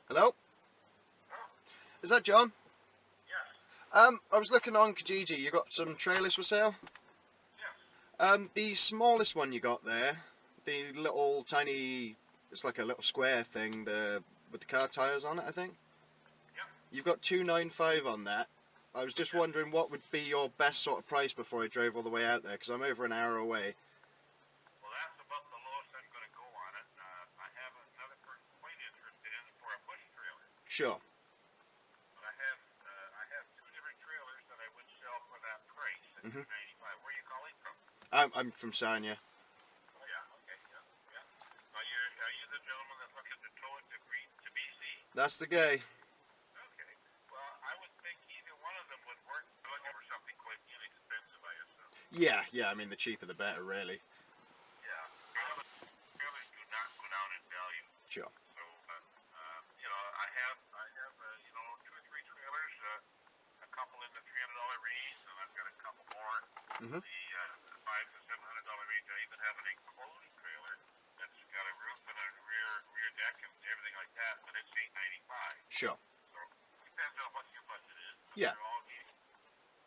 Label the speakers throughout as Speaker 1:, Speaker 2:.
Speaker 1: Hello? Is that John?
Speaker 2: Yes.
Speaker 1: I was looking on Kijiji. You got some trailers for sale?
Speaker 2: Yes.
Speaker 1: The smallest one you got there, the little tiny, it's like a little square thing, with the car tires on it, I think.
Speaker 2: Yep.
Speaker 1: You've got 295 on that. I was just wondering what would be your best sort of price before I drove all the way out there, because I'm over an hour away.
Speaker 2: Well, that's about the lowest I'm going to go on it. I have another person quite interested in for a bush trailer.
Speaker 1: Sure.
Speaker 2: But I have two different trailers that I would sell for that price at
Speaker 1: Mhm.
Speaker 2: $295. Where are you calling from?
Speaker 1: I'm from Sanya.
Speaker 2: Oh yeah. Okay. Yeah. Yeah. Are you the gentleman that's looking to tow it to BC?
Speaker 1: That's the guy.
Speaker 2: Okay. Well, I would think either one of them would work. I'm looking for something quite inexpensive, I assume.
Speaker 1: Yeah. I mean, the cheaper the better, really.
Speaker 2: Yeah. Trailers do not go down in value.
Speaker 1: Sure.
Speaker 2: So, I have two or three trailers, a couple in the $300 range, and I've got a couple more
Speaker 1: Mhm.
Speaker 2: the $500 to $700 range. I even have an enclosed trailer that's got a roof and a rear deck and everything like that, but it's $895.
Speaker 1: Sure.
Speaker 2: So depends on what your budget is. But
Speaker 1: Yeah.
Speaker 2: they're all neat.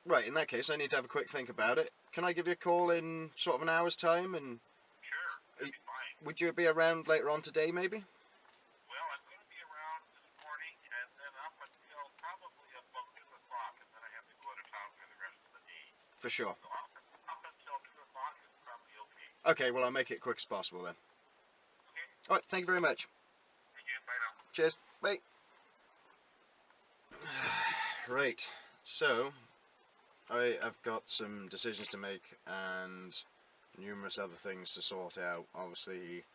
Speaker 1: Right. In that case, I need to have a quick think about it. Can I give you a call in sort of an hour's time and?
Speaker 2: Sure, that'd be fine.
Speaker 1: Would you be around later on today, maybe?
Speaker 2: Well, I'm going to be around this morning and then up until probably about 2 o'clock, and then I have to go out of town for the rest of the day.
Speaker 1: For sure.
Speaker 2: So up until 2 o'clock is probably okay.
Speaker 1: Okay, well, I'll make it quick as possible then.
Speaker 2: Okay?
Speaker 1: Alright, thank you very much.
Speaker 2: Thank you. Bye now.
Speaker 1: Cheers. Bye. Right, so I have got some decisions to make and numerous other things to sort out. Obviously,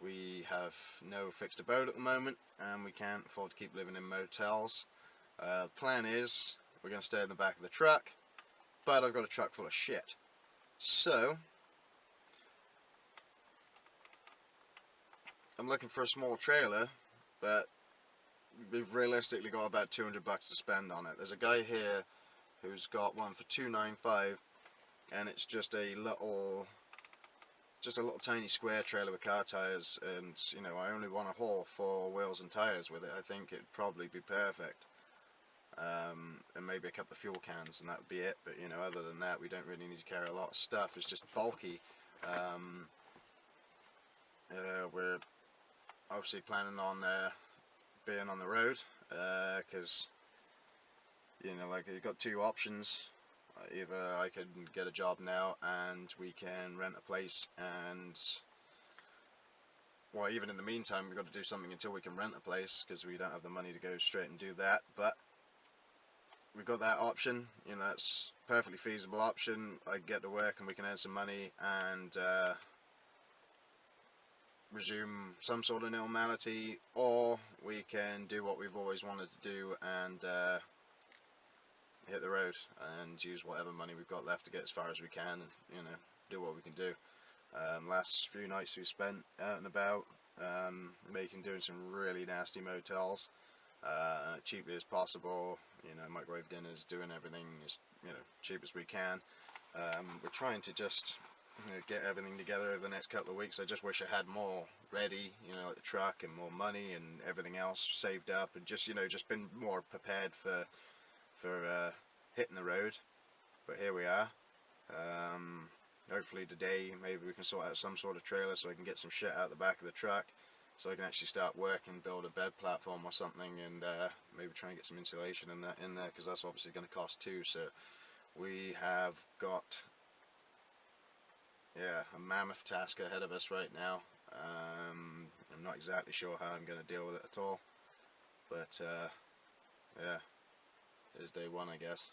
Speaker 1: we have no fixed abode at the moment and we can't afford to keep living in motels. The plan is we're going to stay in the back of the truck, but I've got a truck full of shit. So I'm looking for a small trailer, but we've realistically got about $200 to spend on it. There's a guy here who's got one for $295, and it's just a little tiny square trailer with car tires, and I only want to haul 4 wheels and tires with it. I think it'd probably be perfect. And maybe a couple of fuel cans, and that would be it. But other than that, we don't really need to carry a lot of stuff. It's just bulky. We're obviously planning on being on the road, because like you've got two options. Either I can get a job now and we can rent a place, and well, even in the meantime we've got to do something until we can rent a place, because we don't have the money to go straight and do that. But we've got that option. That's a perfectly feasible option. I can get to work and we can earn some money and resume some sort of normality, or we can do what we've always wanted to do and hit the road and use whatever money we've got left to get as far as we can, and do what we can do. Last few nights we spent out and about, doing some really nasty motels, cheaply as possible. Microwave dinners, doing everything as cheap as we can. We're trying to just get everything together over the next couple of weeks. I just wish I had more ready, like the truck and more money and everything else saved up, and just been more prepared for hitting the road. But here we are. Hopefully today maybe we can sort out some sort of trailer so I can get some shit out the back of the truck, so I can actually start working, build a bed platform or something, and maybe try and get some insulation in there, because that's obviously going to cost too. So we have got a mammoth task ahead of us right now. I'm not exactly sure how I'm going to deal with it at all, but yeah, it's day one, I guess.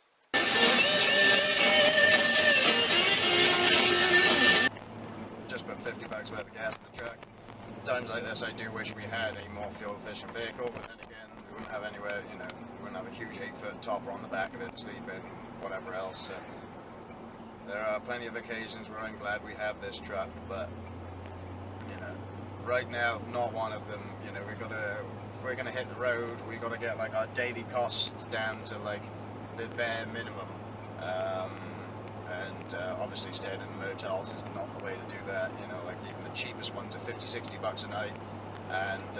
Speaker 1: Just put $50 worth of gas in the truck. Times like this I do wish we had a more fuel efficient vehicle, but then again we wouldn't have anywhere, we wouldn't have a huge 8-foot topper on the back of it to sleep in, whatever else. So there are plenty of occasions where I'm glad we have this truck, but right now not one of them. If we're gonna hit the road, we got to get like our daily costs down to like the bare minimum, and obviously staying in the motels is not the way to do that. Like even the cheapest ones are $50-60 a night, and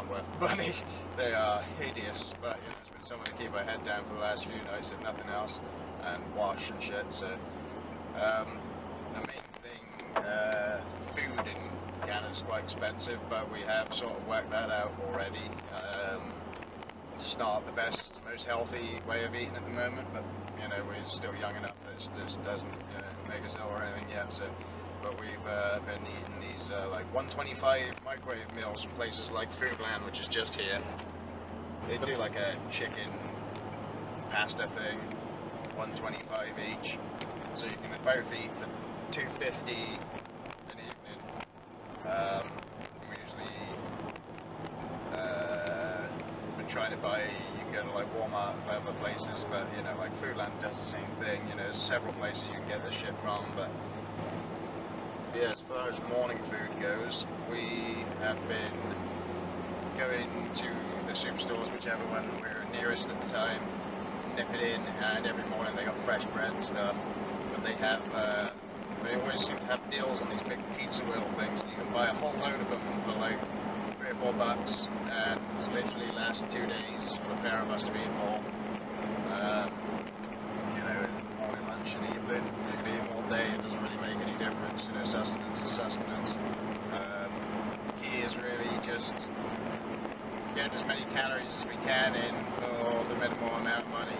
Speaker 1: aren't worth the money. They are hideous, but you know, it's been something to keep my head down for the last few nights, if nothing else, and wash and shit. So the main thing, food in Canada's quite expensive, but we have sort of worked that out already. It's not the best, most healthy way of eating at the moment, but you know, we're still young enough that it just doesn't make us ill or anything yet. So, but we've been eating these like 125 microwave meals from places like Foodland, which is just here. They do like a chicken pasta thing, 125 each. So you can both eat for $2.50 an evening. We usually been trying to buy. You can go to like Walmart and other places, but you know, like Foodland does the same thing. You know, there's several places you can get this shit from, but. Yeah, as far as morning food goes, we have been going to the superstores, whichever one we're nearest at the time, nip it in, and every morning they got fresh bread and stuff. But they have, they always seem to have deals on these big pizza wheel things. You can buy a whole load of them for like $3 or $4, and it's literally lasts 2 days for the pair of us to eat them all. You know, morning, lunch, and evening. You can eat them all day. It doesn't really make any difference. You know, sustenance is sustenance. The key is really just getting as many calories as we can in for the minimal amount of money.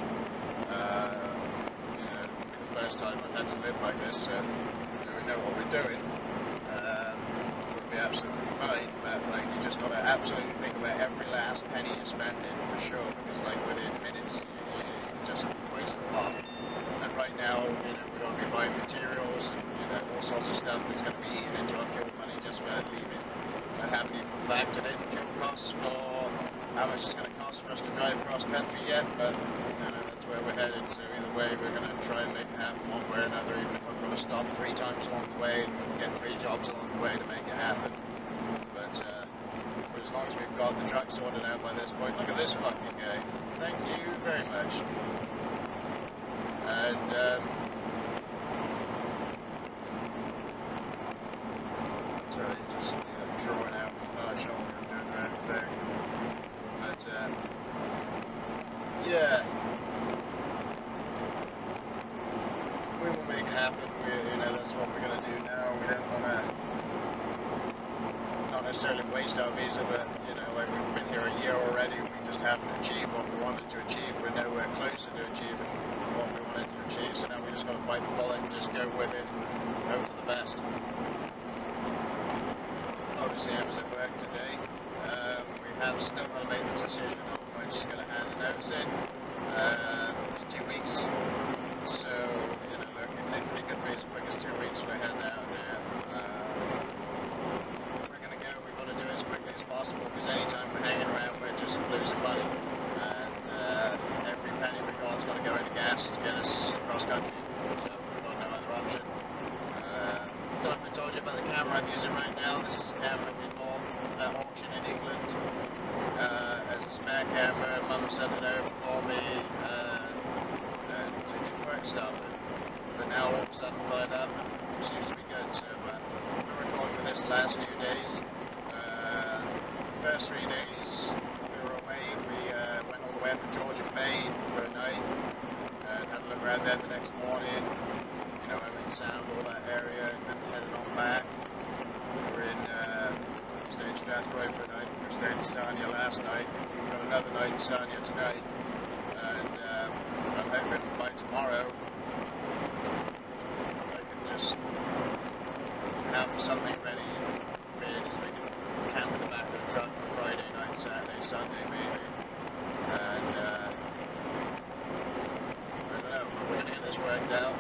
Speaker 1: You know, it'll be the first time I've had to live like this, so we know what we're doing. We'll be absolutely fine, but like you just gotta absolutely think about every last penny you're spending for sure, because like within minutes you just waste a lot. And right now, you know, we're going to be buying materials and you know all sorts of stuff that's going to be eaten into our fuel money just for leaving. I haven't even factored in fuel costs for how much it's going to cost for us to drive across country yet, but you know, that's where we're headed. So either way, we're going to try and make it happen one way or another, even if I'm going to stop 3 times along the way and get 3 jobs along the way to make it happen. But as long as we've got the truck sorted out by this point, look at this fucking guy. Thank you very much. And sorry, just drawing out my shoulder and doing the right thing. But yeah, we will make it happen. You know, that's what we're gonna do now. We don't want to not necessarily waste our visa, but you know, like we've been here a year already. We just haven't achieved what we wanted to achieve. We're nowhere closer to achieving what we wanted to achieve, so now we just got to bite the bullet and just go with it and hope for the best. Obviously I was at work today. We have still got to make the decision on when she's going to hand the notice in. It's 2 weeks, so you know, look, it literally could be as quick as 2 weeks we're heading out there. If we're going to go, we've got to do it as quickly as possible, because anytime we're hanging around we're just losing money. Every penny we got's got to go into gas to get us across country, so we've got no other option. Don't know if I told you about the camera I'm using right now. This is a camera we bought at auction in England as a spare camera. Mum sent it over for me, and it didn't work started. But now all of a sudden fired up and it seems to be good. So we've been recording with this the last few days. The first 3 days we were away, we went all the way up to Georgian Bay for a night and had a look around there the next morning. You know, Owen Sound, all that area, and then headed on back. We were in stayed in Strathroy for a night. We were staying in Sarnia last night. We've got another night in Sarnia tonight, and I'm hoping by tomorrow I can just have something ready made so we can camp in the back of the truck for Friday night, Saturday, Sunday maybe. And I don't know, we're going to get this worked out.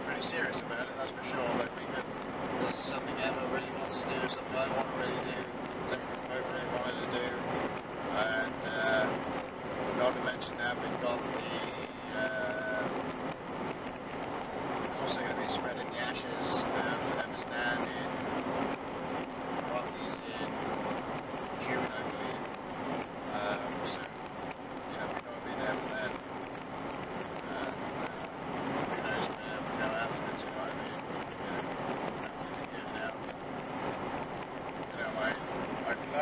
Speaker 1: Pretty serious about it, that's for sure. Like this is something Emma really wants to do, something I want to really do, something we both really wanted to do. And not to mention that we've got the we're also going to be spreading the ashes for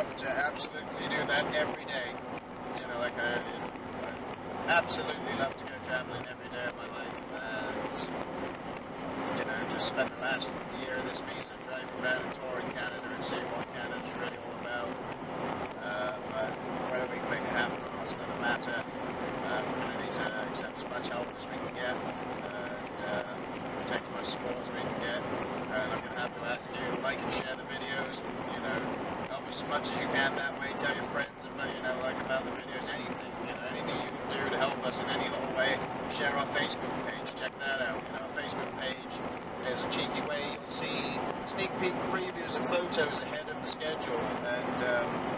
Speaker 1: love to absolutely do that every day. You know, like I absolutely love to go traveling every day of my life, and you know, just spend the last year of this visa driving around and touring Canada and seeing what Canada's really all about. But whether we can make it happen or not is another matter. We're going to need to accept as much help as we can get, and take as much support as we can get. And I'm going to have to ask you to like and share the videos. You know, help us as much as you can that way. Tell your friends about, you know, like about the videos, anything. You know, anything you can do to help us in any little way. Share our Facebook page. Check that out. You know, our Facebook page is a cheeky way you'll see sneak peek previews of photos ahead of the schedule. And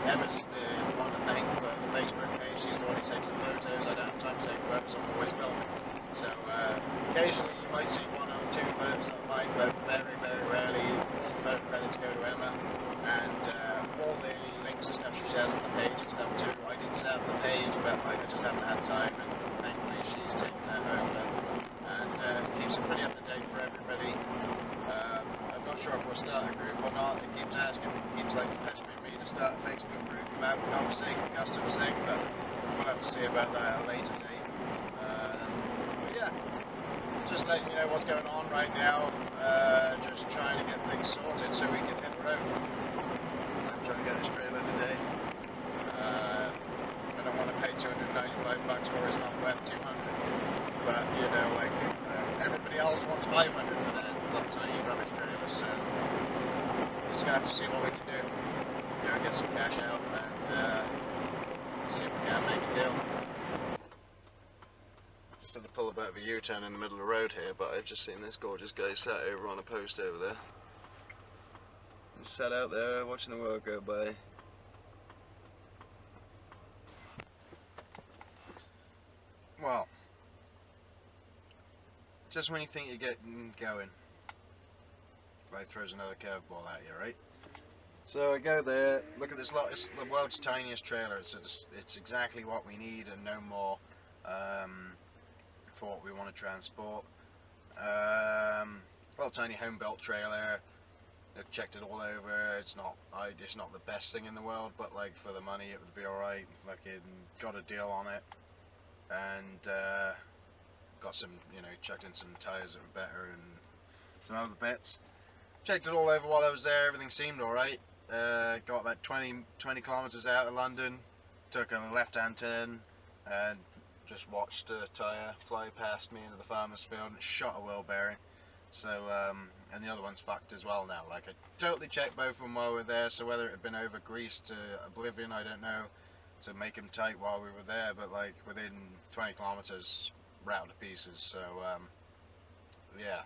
Speaker 1: Emma's the one to thank for the Facebook page. She's the one who takes the photos. I don't have time to take photos. I'm always filming. So occasionally you might see one or two photos of mine, but very, very rarely. All the photo credits go to Emma, and all the links and stuff she shares on the page and stuff too. I did set up the page, but like, I just haven't had time, and thankfully she's taken that over and keeps it pretty up to date for everybody. I'm not sure if we'll start a group or not. It keeps asking, keeps like pestering me to start a Facebook group about Godforsaken, but we'll have to see about that at a later date. Yeah, just letting you know what's going on right now. Just trying to get things sorted so we can hit the road. I'm trying to get this trailer today. I don't want to pay $295 for it, it's not worth 200. But you know, like everybody else wants 500 for that little tiny rubbish trailer. So we're just gonna have to see what we can do. You know, get some cash out and see if we can make a deal. Just had to pull a bit of a U-turn in the middle of the road here, but I've just seen this gorgeous guy sat over on a post over there. He's sat out there watching the world go by. Well, just when you think you're getting going, life throws another curveball at you, right? So I go there, look at this lot, it's the world's tiniest trailer, it's exactly what we need and no more. For what we want to transport. Well, tiny home built trailer. I've checked it all over. It's not the best thing in the world, but like for the money, it would be all right. Fucking got a deal on it, and got some, you know, checked in some tires that were better and some other bits. Checked it all over while I was there. Everything seemed all right. Got about 20 kilometers out of London. Took a left-hand turn and just watched a tyre fly past me into the farmer's field and shot a wheel bearing. So, and the other one's fucked as well now. Like, I totally checked both of them while we were there, so whether it had been over greased to oblivion, I don't know, to make them tight while we were there, but like within 20 kilometres, rattled to pieces. So, yeah,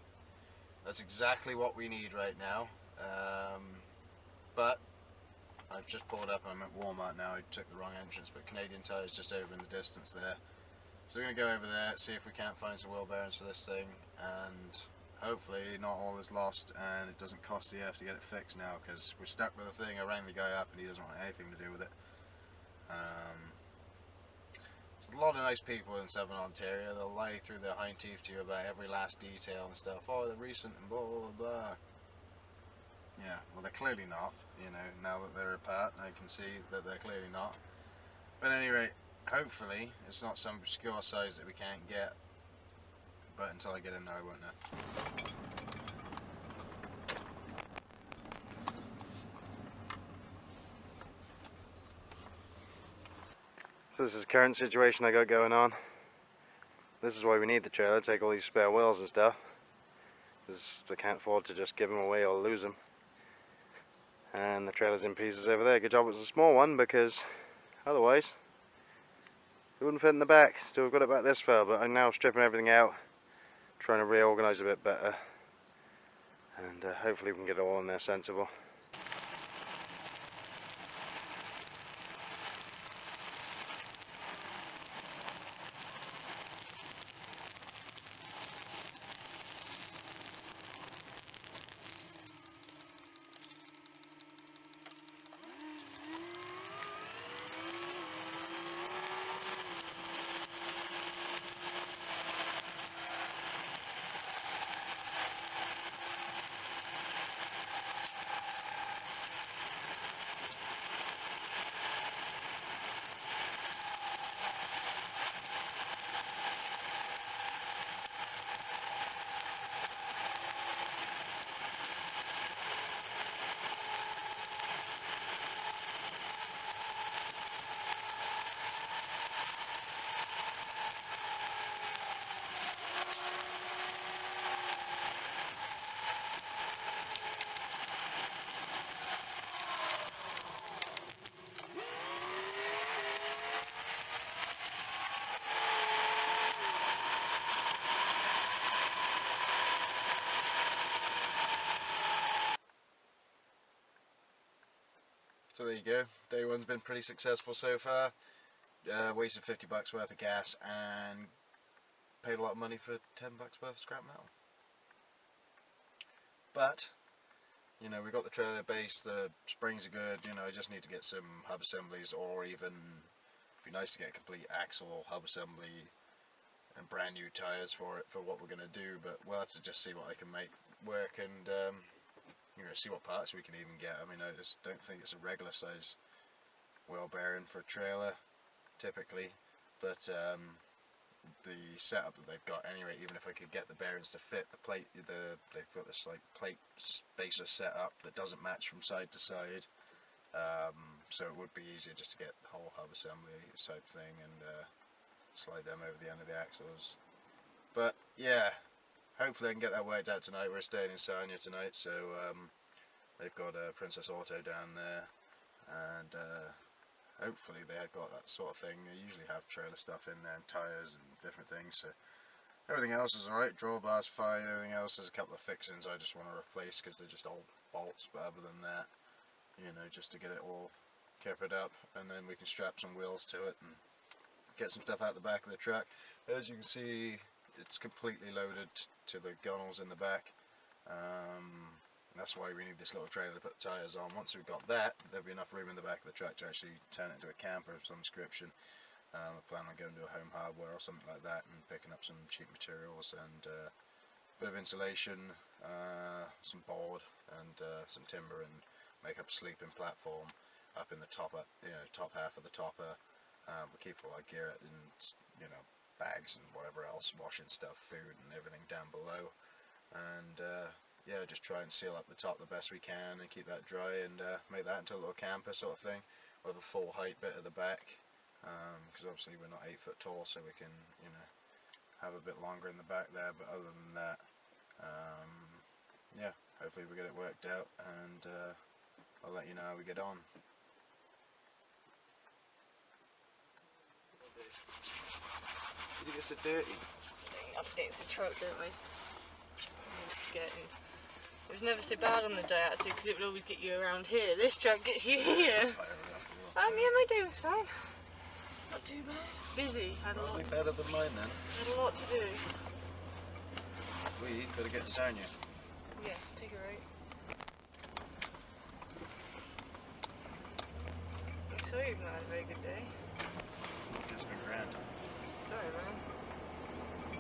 Speaker 1: that's exactly what we need right now. But I've just pulled up, I'm at Walmart now. I took the wrong entrance, but Canadian Tire's just over in the distance there. So we're going to go over there, see if we can't find some wheel bearings for this thing, and hopefully not all is lost and it doesn't cost the earth to get it fixed now, because we're stuck with the thing. I rang the guy up and he doesn't want anything to do with it. There's a lot of nice people in Southern Ontario. They'll lie through their hind teeth to you about every last detail and stuff. Oh, they're recent and blah blah blah. Yeah, well they're clearly not, you know, now that they're apart I can see that they're clearly not. But at any rate, hopefully it's not some obscure size that we can't get, but until I get in there I won't know. So this is the current situation I got going on. This is why we need the trailer, take all these spare wheels and stuff, because I can't afford to just give them away or lose them. And the trailer's in pieces over there. Good job it was a small one, because otherwise it wouldn't fit in the back. Still got it back this far, but I'm now stripping everything out, trying to reorganise a bit better, and hopefully we can get it all in there sensible. So there you go. Day one's been pretty successful so far. Wasted $50 worth of gas and paid a lot of money for $10 worth of scrap metal. But you know, we got the trailer base, the springs are good, you know, I just need to get some hub assemblies, or even, it'd be nice to get a complete axle, hub assembly, and brand new tyres for it, for what we're going to do, but we'll have to just see what I can make work, and, you know, see what parts we can even get. I mean, I just don't think it's a regular size wheel bearing for a trailer, typically, but, the setup that they've got anyway, even if I could get the bearings to fit the plate, they've got this like plate spacer set up that doesn't match from side to side, so it would be easier just to get the whole hub assembly type thing and slide them over the end of the axles. But yeah, hopefully I can get that worked out tonight. We're staying in Sarnia tonight, so they've got Princess Auto down there, and hopefully they've got that sort of thing. They usually have trailer stuff in there and tyres and different things, so everything else is alright. Drawbars fine, everything else, there's a couple of fixings I just want to replace because they're just old bolts, but other than that, you know, just to get it all kippered up, and then we can strap some wheels to it and get some stuff out the back of the truck. As you can see, it's completely loaded to the gunnels in the back. That's why we need this little trailer to put tyres on. Once we've got that, there'll be enough room in the back of the truck to actually turn it into a camper of some description. I plan on going to a Home Hardware or something like that and picking up some cheap materials and a bit of insulation, some board and some timber, and make up a sleeping platform up in the top half of the topper. We'll keep all our gear in, you know, bags and whatever else, washing stuff, food and everything down below, and yeah, just try and seal up the top the best we can and keep that dry, and make that into a little camper sort of thing with a full height bit at the back, because obviously we're not 8 foot tall, so we can, you know, have a bit longer in the back there. But other than that, yeah, hopefully we get it worked out, and I'll let you know how we get on. Did you get so dirty?
Speaker 3: Updates the truck, don't we? It was never so bad on the day actually, because it would always get you around here. This truck gets you here. Yeah, my day was fine. Not too bad. Busy. Had a lot.
Speaker 1: Probably better than mine then.
Speaker 3: Had a lot to do.
Speaker 1: We gotta get to Sarnia.
Speaker 3: Yes, take a right. So you've not had a very good day.
Speaker 1: It's been grand.
Speaker 3: Sorry, man.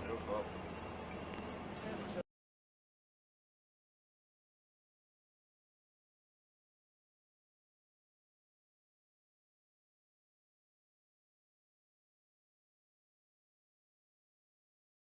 Speaker 1: No fault.